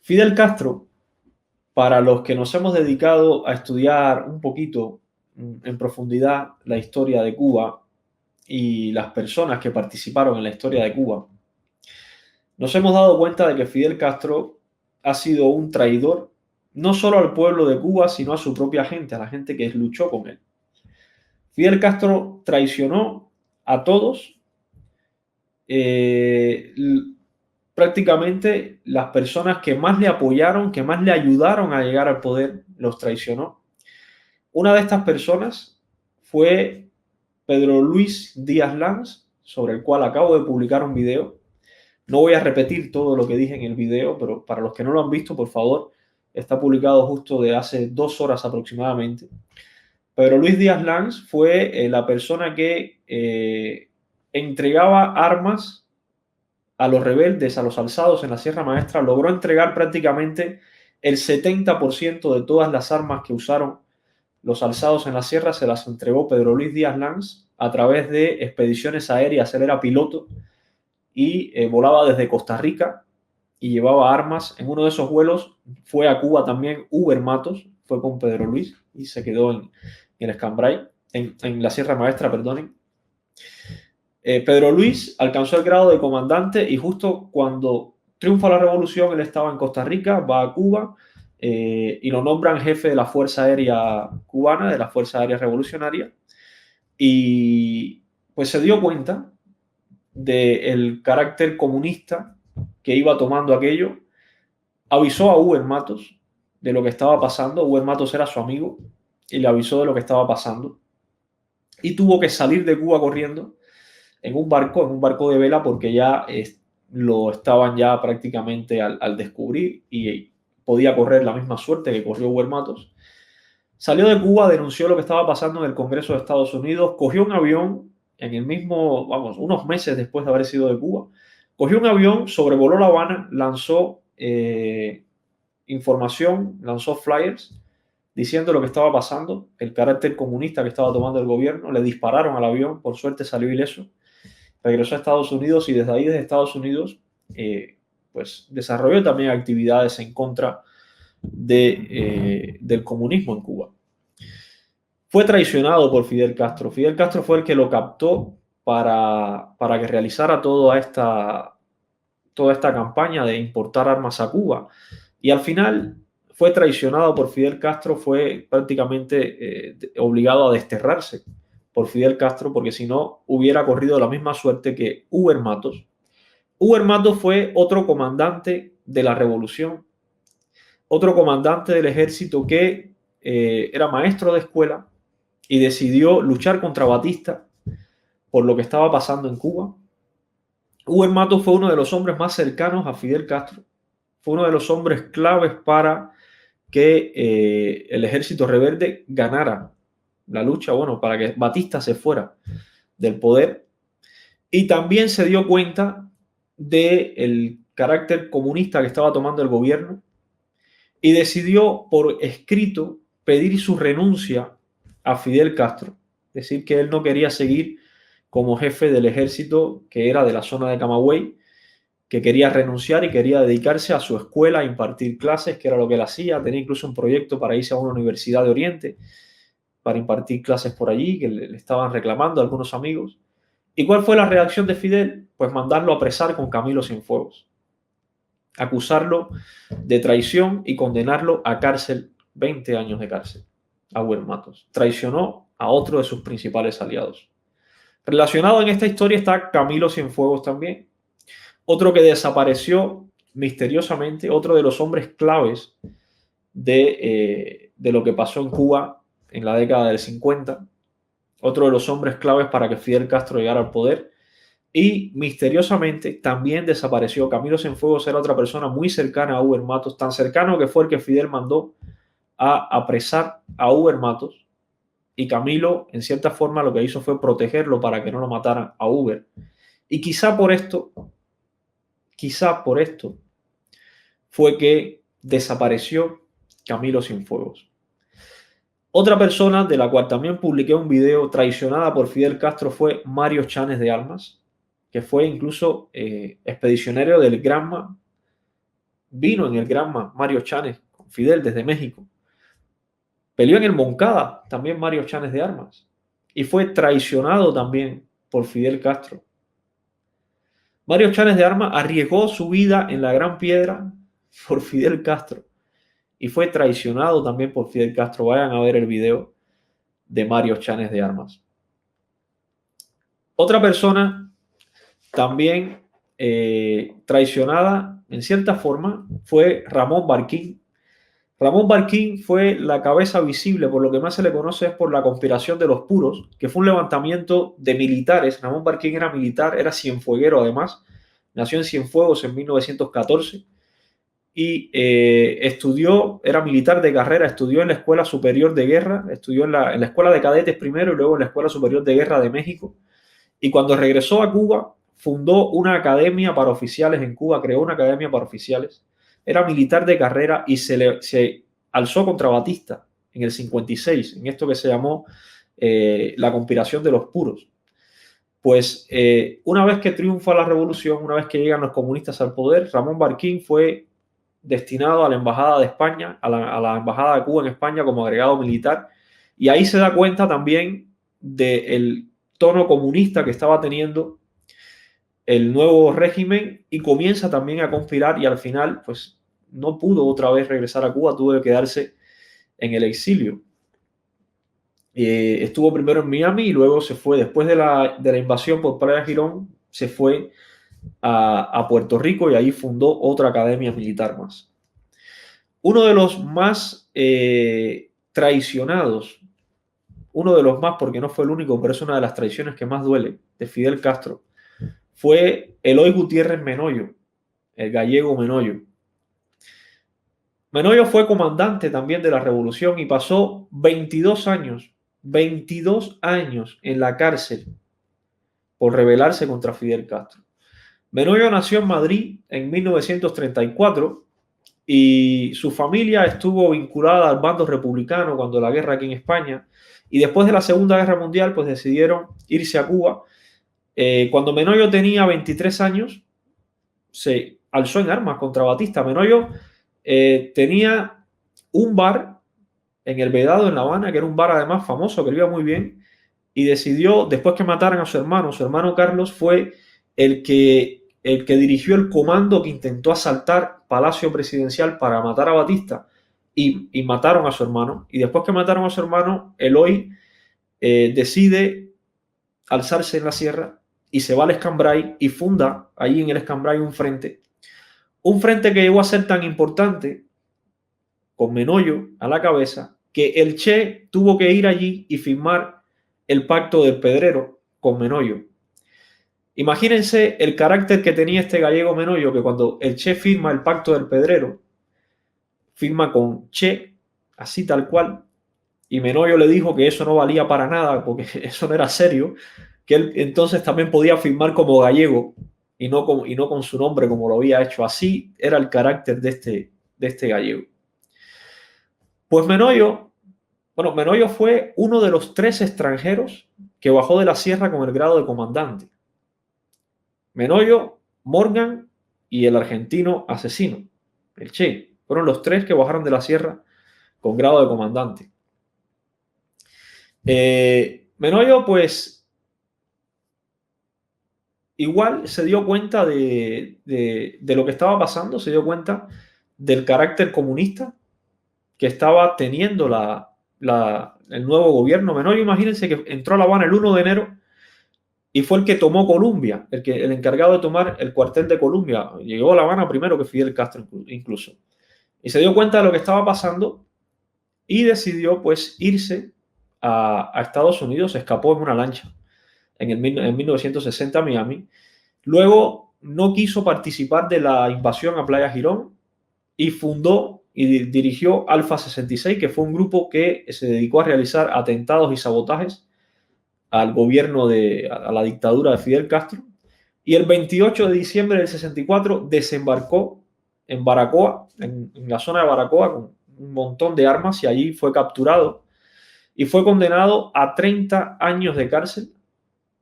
Fidel Castro, para los que nos hemos dedicado a estudiar un poquito en profundidad la historia de Cuba y las personas que participaron en la historia de Cuba, nos hemos dado cuenta de que Fidel Castro ha sido un traidor no solo al pueblo de Cuba, sino a su propia gente, a la gente que luchó con él. Fidel Castro traicionó a todos, eh, prácticamente las personas que más le apoyaron, que más le ayudaron a llegar al poder, los traicionó. Una de estas personas fue Pedro Luis Díaz Lanz, sobre el cual acabo de publicar un video. No voy a repetir todo lo que dije en el video, pero para los que no lo han visto, por favor, está publicado justo de hace 2 horas aproximadamente. Pedro Luis Díaz Lanz fue la persona que entregaba armas a los rebeldes, a los alzados en la Sierra Maestra. Logró entregar prácticamente el 70% de todas las armas que usaron los alzados en la sierra, se las entregó Pedro Luis Díaz Lanz a través de expediciones aéreas. Él era piloto y volaba desde Costa Rica y llevaba armas. En uno de esos vuelos fue a Cuba también Uber Matos, fue con Pedro Luis y se quedó en el Escambray, en la Sierra Maestra, perdonen. Pedro Luis alcanzó el grado de comandante y justo cuando triunfa la revolución, él estaba en Costa Rica, va a Cuba y lo nombran jefe de la Fuerza Aérea Cubana, de la Fuerza Aérea Revolucionaria, y pues se dio cuenta del carácter comunista que iba tomando aquello, avisó a Uber Matos de lo que estaba pasando. Uber Matos era su amigo y le avisó de lo que estaba pasando y tuvo que salir de Cuba corriendo en un barco de vela, porque ya lo estaban ya prácticamente al descubrir y podía correr la misma suerte que corrió Uber Matos. Salió de Cuba, denunció lo que estaba pasando en el Congreso de Estados Unidos, cogió un avión en el mismo, vamos, unos meses después de haber sido de Cuba, cogió un avión, sobrevoló La Habana, lanzó información, lanzó flyers diciendo lo que estaba pasando, el carácter comunista que estaba tomando el gobierno. Le dispararon al avión, por suerte salió ileso. Regresó a Estados Unidos y desde ahí, desde Estados Unidos, pues desarrolló también actividades en contra del comunismo en Cuba. Fue traicionado por Fidel Castro. Fidel Castro fue el que lo captó para que realizara toda esta campaña de importar armas a Cuba. Y al final fue traicionado por Fidel Castro, fue prácticamente obligado a desterrarse por Fidel Castro, porque si no hubiera corrido la misma suerte que Uber Matos. Uber Matos fue otro comandante de la revolución, otro comandante del ejército que era maestro de escuela y decidió luchar contra Batista por lo que estaba pasando en Cuba. Uber Matos fue uno de los hombres más cercanos a Fidel Castro, fue uno de los hombres claves para que el ejército rebelde ganara la lucha, bueno, para que Batista se fuera del poder. Y también se dio cuenta del carácter comunista que estaba tomando el gobierno y decidió por escrito pedir su renuncia a Fidel Castro, decir que él no quería seguir como jefe del ejército, que era de la zona de Camagüey, que quería renunciar y quería dedicarse a su escuela, a impartir clases, que era lo que él hacía. Tenía incluso un proyecto para irse a una universidad de Oriente, para impartir clases por allí, que le estaban reclamando a algunos amigos. ¿Y cuál fue la reacción de Fidel? Pues mandarlo a apresar con Camilo Cienfuegos, acusarlo de traición y condenarlo a cárcel, 20 años de cárcel, a Uber Matos. Traicionó a otro de sus principales aliados. Relacionado en esta historia está Camilo Cienfuegos también, otro que desapareció misteriosamente, otro de los hombres claves de lo que pasó en Cuba en la década del 50, otro de los hombres claves para que Fidel Castro llegara al poder. Y misteriosamente también desapareció. Camilo Cienfuegos era otra persona muy cercana a Uber Matos, tan cercano que fue el que Fidel mandó a apresar a Uber Matos. Y Camilo, en cierta forma, lo que hizo fue protegerlo para que no lo mataran a Uber. Y quizá por esto fue que desapareció Camilo Cienfuegos. Otra persona de la cual también publiqué un video traicionada por Fidel Castro fue Mario Chanes de Almas, que fue incluso expedicionario del Granma, vino en el Granma Mario Chanes con Fidel desde México. Peleó en el Moncada también Mario Chanes de Armas y fue traicionado también por Fidel Castro. Mario Chanes de Armas arriesgó su vida en la Gran Piedra por Fidel Castro y fue traicionado también por Fidel Castro. Vayan a ver el video de Mario Chanes de Armas. Otra persona también traicionada en cierta forma fue Ramón Barquín. Ramón Barquín fue la cabeza visible, por lo que más se le conoce es por la conspiración de los puros, que fue un levantamiento de militares. Ramón Barquín era militar, era cienfueguero además, nació en Cienfuegos en 1914 y estudió, era militar de carrera, estudió en la Escuela Superior de Guerra, estudió en la Escuela de Cadetes primero y luego en la Escuela Superior de Guerra de México. Y cuando regresó a Cuba, fundó una academia para oficiales en Cuba, creó una academia para oficiales. Era militar de carrera y se alzó contra Batista en el 56, en esto que se llamó la conspiración de los puros. Pues una vez que triunfa la revolución, una vez que llegan los comunistas al poder, Ramón Barquín fue destinado a la Embajada de España, a la Embajada de Cuba en España como agregado militar, y ahí se da cuenta también del tono comunista que estaba teniendo el nuevo régimen y comienza también a conspirar y al final pues no pudo otra vez regresar a Cuba, tuvo que quedarse en el exilio. Estuvo primero en Miami y luego se fue, después de la invasión por Playa Girón, se fue a Puerto Rico y ahí fundó otra academia militar más. Uno de los más traicionados, uno de los más, porque no fue el único, pero es una de las traiciones que más duele, de Fidel Castro, fue Eloy Gutiérrez Menoyo, el gallego Menoyo. Menoyo fue comandante también de la revolución y pasó 22 años en la cárcel por rebelarse contra Fidel Castro. Menoyo nació en Madrid en 1934 y su familia estuvo vinculada al bando republicano cuando la guerra aquí en España, y después de la Segunda Guerra Mundial pues decidieron irse a Cuba. Cuando Menoyo tenía 23 años se alzó en armas contra Batista. Menoyo tenía un bar en El Vedado, en La Habana, que era un bar además famoso, que le iba muy bien, y decidió, después que mataran a su hermano Carlos fue el que dirigió el comando que intentó asaltar Palacio Presidencial para matar a Batista, y mataron a su hermano. Y después que mataron a su hermano, Eloy decide alzarse en la sierra y se va al Escambray y funda ahí en el Escambray un frente que llegó a ser tan importante, con Menoyo a la cabeza, que el Che tuvo que ir allí y firmar el pacto del Pedrero con Menoyo. Imagínense el carácter que tenía este gallego Menoyo, que cuando el Che firma el pacto del Pedrero, firma con Che, así tal cual, y Menoyo le dijo que eso no valía para nada, porque eso no era serio, que él entonces también podía firmar como gallego y no con su nombre como lo había hecho. Así era el carácter de este gallego. Pues Menoyo fue uno de los 3 extranjeros que bajó de la sierra con el grado de comandante. Menoyo, Morgan y el argentino asesino, el Che, fueron los 3 que bajaron de la sierra con grado de comandante. Menoyo, pues, igual se dio cuenta de lo que estaba pasando, se dio cuenta del carácter comunista que estaba teniendo el nuevo gobierno. Menoyo, imagínense que entró a La Habana el 1 de enero y fue el que tomó Colombia, el encargado de tomar el cuartel de Colombia. Llegó a La Habana primero que Fidel Castro incluso. Y se dio cuenta de lo que estaba pasando y decidió pues irse a Estados Unidos. Se escapó en una lancha en 1960 a Miami. Luego no quiso participar de la invasión a Playa Girón y fundó y dirigió Alfa 66, que fue un grupo que se dedicó a realizar atentados y sabotajes al gobierno a la dictadura de Fidel Castro. Y el 28 de diciembre del 64 desembarcó en Baracoa, en la zona de Baracoa, con un montón de armas, y allí fue capturado y fue condenado a 30 años de cárcel.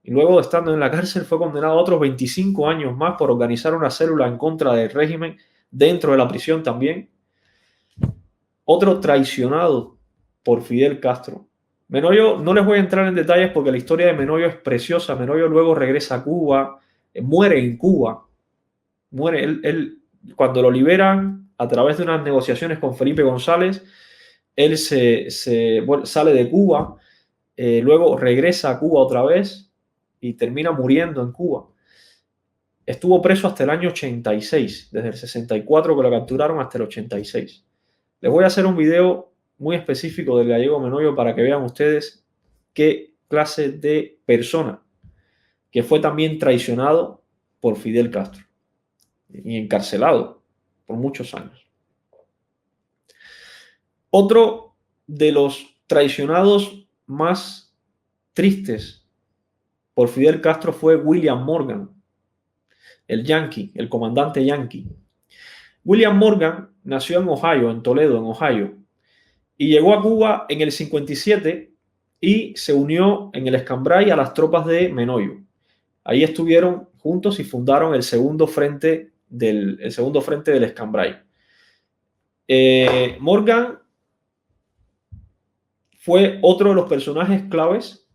Y luego de estando en la cárcel fue condenado a otros 25 años más por organizar una célula en contra del régimen dentro de la prisión también. Otro traicionado por Fidel Castro. Menoyo, no les voy a entrar en detalles porque la historia de Menoyo es preciosa. Menoyo luego regresa a Cuba, muere en Cuba. Muere él, cuando lo liberan a través de unas negociaciones con Felipe González, él sale de Cuba, luego regresa a Cuba otra vez y termina muriendo en Cuba. Estuvo preso hasta el año 86, desde el 64 que lo capturaron hasta el 86. Les voy a hacer un video muy específico del gallego Menoyo para que vean ustedes qué clase de persona que fue también traicionado por Fidel Castro y encarcelado por muchos años. Otro de los traicionados más tristes por Fidel Castro fue William Morgan, el Yankee, el comandante Yankee. William Morgan nació en Ohio, en Toledo, en Ohio, y llegó a Cuba en el 57 y se unió en el Escambray a las tropas de Menoyo. Ahí estuvieron juntos y fundaron el segundo frente del Escambray. Morgan fue otro de los personajes claves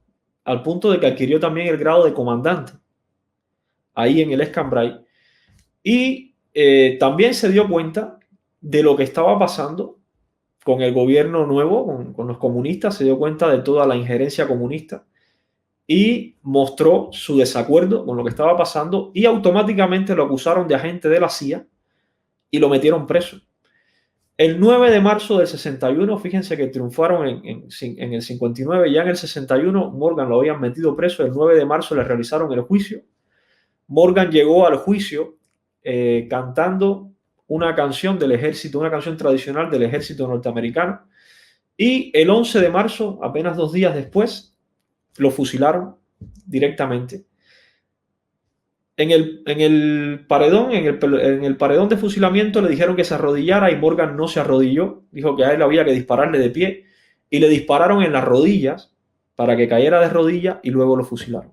al punto de que adquirió también el grado de comandante ahí en el Escambray y también se dio cuenta de lo que estaba pasando con el gobierno nuevo, con los comunistas, se dio cuenta de toda la injerencia comunista y mostró su desacuerdo con lo que estaba pasando y automáticamente lo acusaron de agente de la CIA y lo metieron preso. El 9 de marzo del 61, fíjense que triunfaron en el 59, ya en el 61 Morgan lo habían metido preso, el 9 de marzo le realizaron el juicio. Morgan llegó al juicio cantando una canción del ejército, una canción tradicional del ejército norteamericano, y el 11 de marzo, apenas 2 días después, lo fusilaron directamente. En el paredón de fusilamiento le dijeron que se arrodillara y Morgan no se arrodilló. Dijo que a él había que dispararle de pie y le dispararon en las rodillas para que cayera de rodillas y luego lo fusilaron.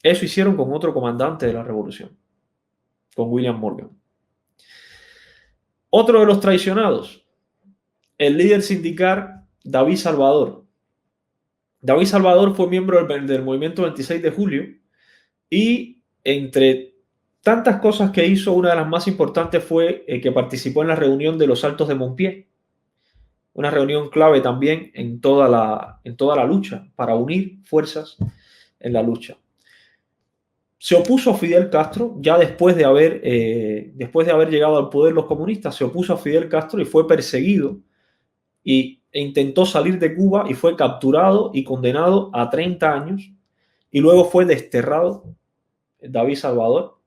Eso hicieron con otro comandante de la revolución, con William Morgan. Otro de los traicionados, el líder sindical David Salvador. David Salvador fue miembro del movimiento 26 de julio y entre tantas cosas que hizo, una de las más importantes fue que participó en la reunión de los Altos de Mompié, una reunión clave también en toda la lucha, para unir fuerzas en la lucha. Se opuso a Fidel Castro, ya después de haber llegado al poder los comunistas, se opuso a Fidel Castro y fue perseguido e intentó salir de Cuba y fue capturado y condenado a 30 años y luego fue desterrado. David Salvador,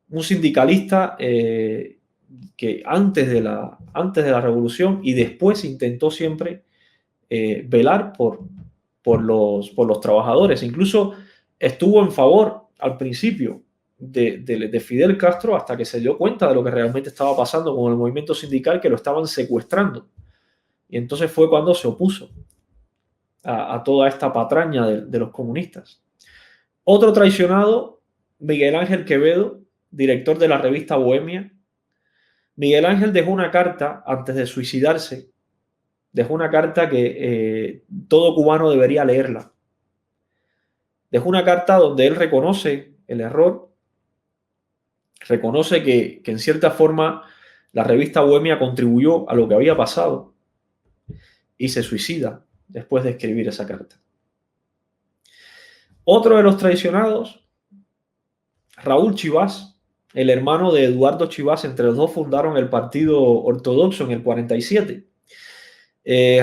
un sindicalista que antes de la revolución y después intentó siempre velar por los trabajadores. Incluso estuvo en favor al principio de Fidel Castro hasta que se dio cuenta de lo que realmente estaba pasando con el movimiento sindical, que lo estaban secuestrando. Y entonces fue cuando se opuso a toda esta patraña de los comunistas. Otro traicionado, Miguel Ángel Quevedo, director de la revista Bohemia. Miguel Ángel dejó una carta antes de suicidarse. Dejó una carta que todo cubano debería leerla. Dejó una carta donde él reconoce el error, reconoce que en cierta forma la revista Bohemia contribuyó a lo que había pasado y se suicida después de escribir esa carta. Otro de los traicionados, Raúl Chivas, el hermano de Eduardo Chivas. Entre los dos fundaron el Partido Ortodoxo en el 47.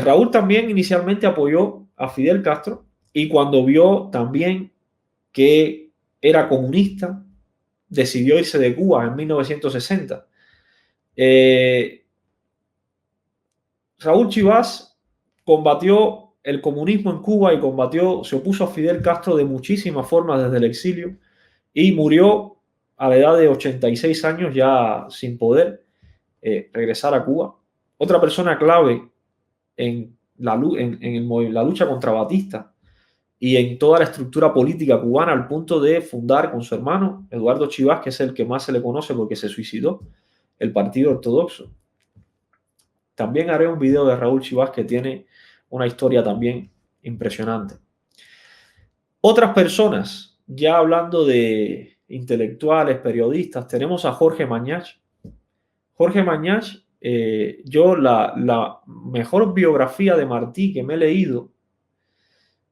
Raúl también inicialmente apoyó a Fidel Castro y cuando vio también que era comunista, decidió irse de Cuba en 1960. Raúl Chivas combatió el comunismo en Cuba y se opuso a Fidel Castro de muchísimas formas desde el exilio y murió a la edad de 86 años ya sin poder regresar a Cuba. Otra persona clave en la lucha contra Batista y en toda la estructura política cubana, al punto de fundar con su hermano Eduardo Chivas, que es el que más se le conoce porque se suicidó, el Partido Ortodoxo. También haré un video de Raúl Chivas que tiene una historia también impresionante. Otras personas, ya hablando de intelectuales, periodistas, tenemos a Jorge Mañach. Jorge Mañach, yo la mejor biografía de Martí que me he leído,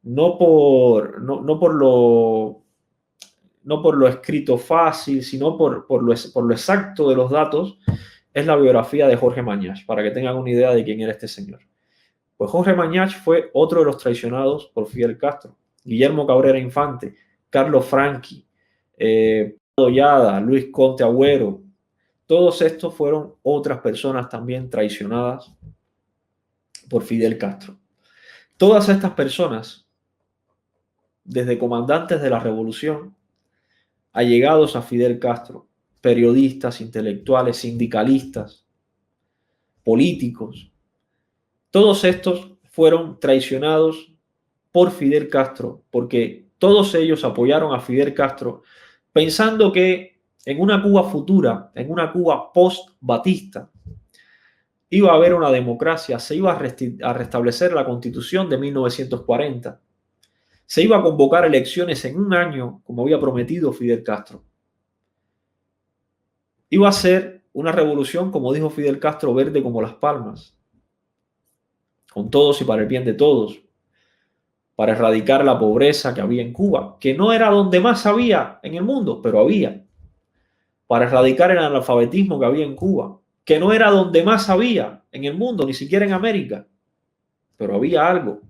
no por lo escrito fácil, sino por lo exacto de los datos, es la biografía de Jorge Mañach, para que tengan una idea de quién era este señor. Pues Jorge Mañach fue otro de los traicionados por Fidel Castro. Guillermo Cabrera Infante, Carlos Franchi, Dollada, Luis Conte Agüero, todos estos fueron otras personas también traicionadas por Fidel Castro. Todas estas personas, desde comandantes de la revolución, allegados a Fidel Castro, periodistas, intelectuales, sindicalistas, políticos, todos estos fueron traicionados por Fidel Castro, porque todos ellos apoyaron a Fidel Castro pensando que en una Cuba futura, en una Cuba post-Batista, iba a haber una democracia, se iba a restablecer la Constitución de 1940, se iba a convocar elecciones en un año, como había prometido Fidel Castro. Iba a ser una revolución, como dijo Fidel Castro, verde como las palmas, con todos y para el bien de todos, para erradicar la pobreza que había en Cuba, que no era donde más había en el mundo, pero había, para erradicar el analfabetismo que había en Cuba, que no era donde más había en el mundo, ni siquiera en América, pero había algo.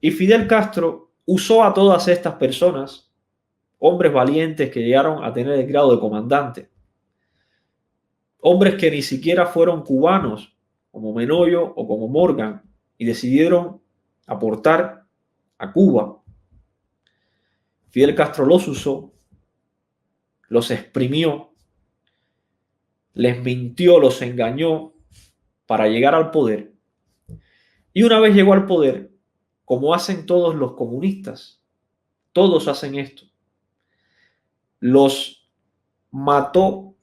Y Fidel Castro usó a todas estas personas, hombres valientes que llegaron a tener el grado de comandante, hombres que ni siquiera fueron cubanos, como Menoyo o como Morgan, y decidieron aportar a Cuba. Fidel Castro los usó, los exprimió, les mintió, los engañó para llegar al poder. Y una vez llegó al poder, como hacen todos los comunistas, todos hacen esto, los mató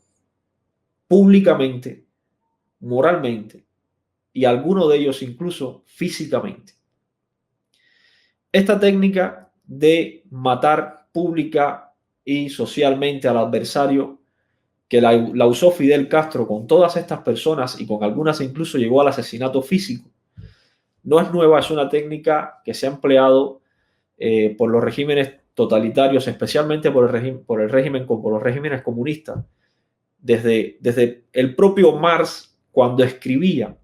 públicamente, moralmente, y algunos de ellos incluso físicamente. Esta técnica de matar pública y socialmente al adversario, que la usó Fidel Castro con todas estas personas y con algunas incluso llegó al asesinato físico, no es nueva, es una técnica que se ha empleado por los regímenes totalitarios, especialmente por los regímenes comunistas, desde el propio Marx, cuando escribía.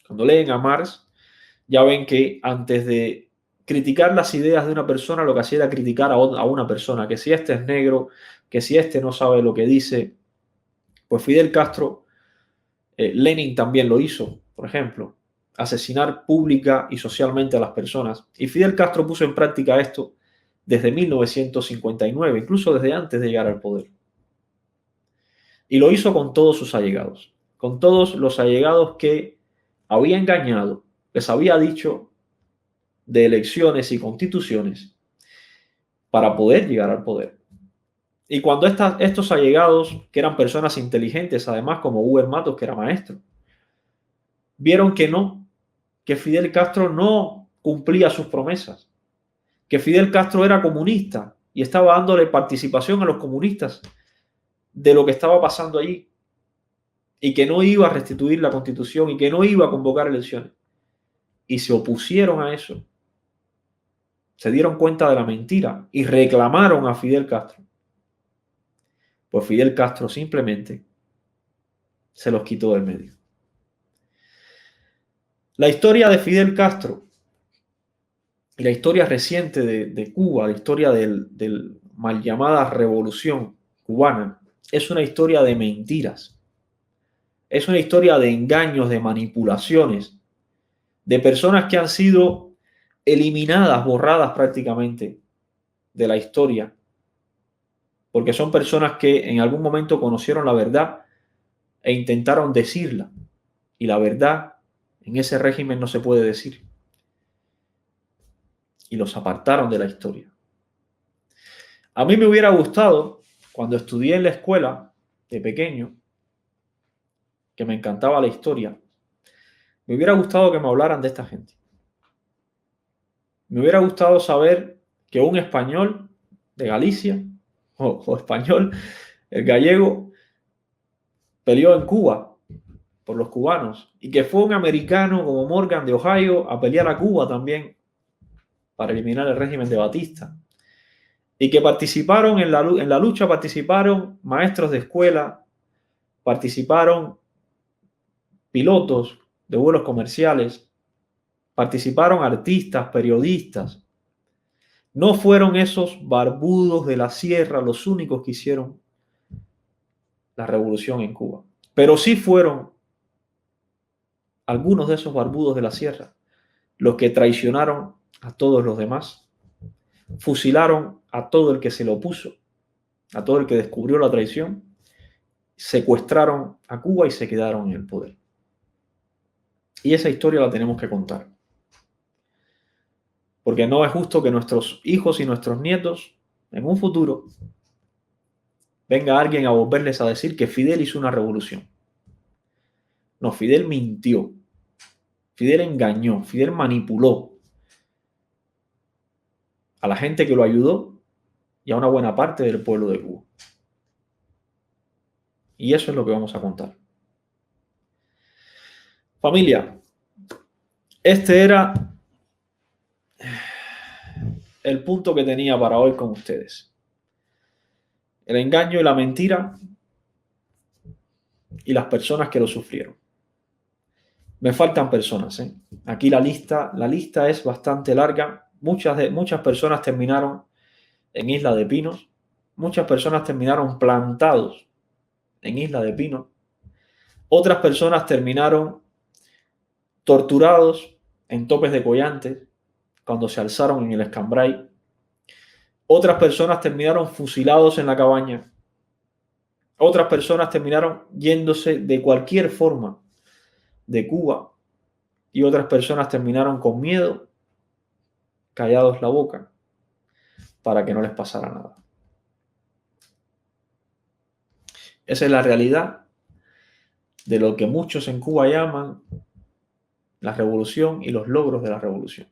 Cuando leen a Marx, ya ven que antes de criticar las ideas de una persona, lo que hacía era criticar a una persona, que si este es negro, que si este no sabe lo que dice. Pues Fidel Castro, Lenin también lo hizo, por ejemplo, asesinar pública y socialmente a las personas. Y Fidel Castro puso en práctica esto desde 1959, incluso desde antes de llegar al poder. Y lo hizo con todos sus allegados, con todos los allegados que había engañado, les había dicho de elecciones y constituciones para poder llegar al poder. Y cuando estos allegados, que eran personas inteligentes, además como Hugo Matos, que era maestro, vieron que no, que Fidel Castro no cumplía sus promesas, que Fidel Castro era comunista y estaba dándole participación a los comunistas de lo que estaba pasando allí, y que no iba a restituir la Constitución y que no iba a convocar elecciones. Y se opusieron a eso. Se dieron cuenta de la mentira y reclamaron a Fidel Castro. Pues Fidel Castro simplemente se los quitó del medio. La historia de Fidel Castro y la historia reciente de Cuba, la historia del mal llamada revolución cubana, es una historia de mentiras. Es una historia de engaños, de manipulaciones, de personas que han sido eliminadas, borradas prácticamente de la historia, porque son personas que en algún momento conocieron la verdad e intentaron decirla, y la verdad en ese régimen no se puede decir, y los apartaron de la historia. A mí me hubiera gustado, cuando estudié en la escuela, de pequeño, que me encantaba la historia, me hubiera gustado que me hablaran de esta gente. Me hubiera gustado saber que un español de Galicia, o español, el gallego, peleó en Cuba por los cubanos, y que fue un americano como Morgan de Ohio a pelear a Cuba también para eliminar el régimen de Batista, y que participaron en la lucha, participaron maestros de escuela, participaron pilotos de vuelos comerciales, participaron artistas, periodistas. No fueron esos barbudos de la sierra los únicos que hicieron la revolución en Cuba, pero sí fueron algunos de esos barbudos de la sierra los que traicionaron a todos los demás, fusilaron a todo el que se le opuso, a todo el que descubrió la traición, secuestraron a Cuba y se quedaron en el poder. Y esa historia la tenemos que contar. Porque no es justo que nuestros hijos y nuestros nietos, en un futuro, venga alguien a volverles a decir que Fidel hizo una revolución. No, Fidel mintió. Fidel engañó. Fidel manipuló a la gente que lo ayudó y a una buena parte del pueblo de Cuba. Y eso es lo que vamos a contar. Familia, este era el punto que tenía para hoy con ustedes. El engaño y la mentira y las personas que lo sufrieron. Me faltan personas, ¿eh? Aquí la lista es bastante larga. Muchas personas terminaron en Isla de Pinos. Muchas personas terminaron plantados en Isla de Pinos. Otras personas terminaron torturados en topes de collantes cuando se alzaron en el Escambray. Otras personas terminaron fusilados en la cabaña. Otras personas terminaron yéndose de cualquier forma de Cuba. Y otras personas terminaron con miedo, callados la boca, para que no les pasara nada. Esa es la realidad de lo que muchos en Cuba llaman la revolución y los logros de la revolución.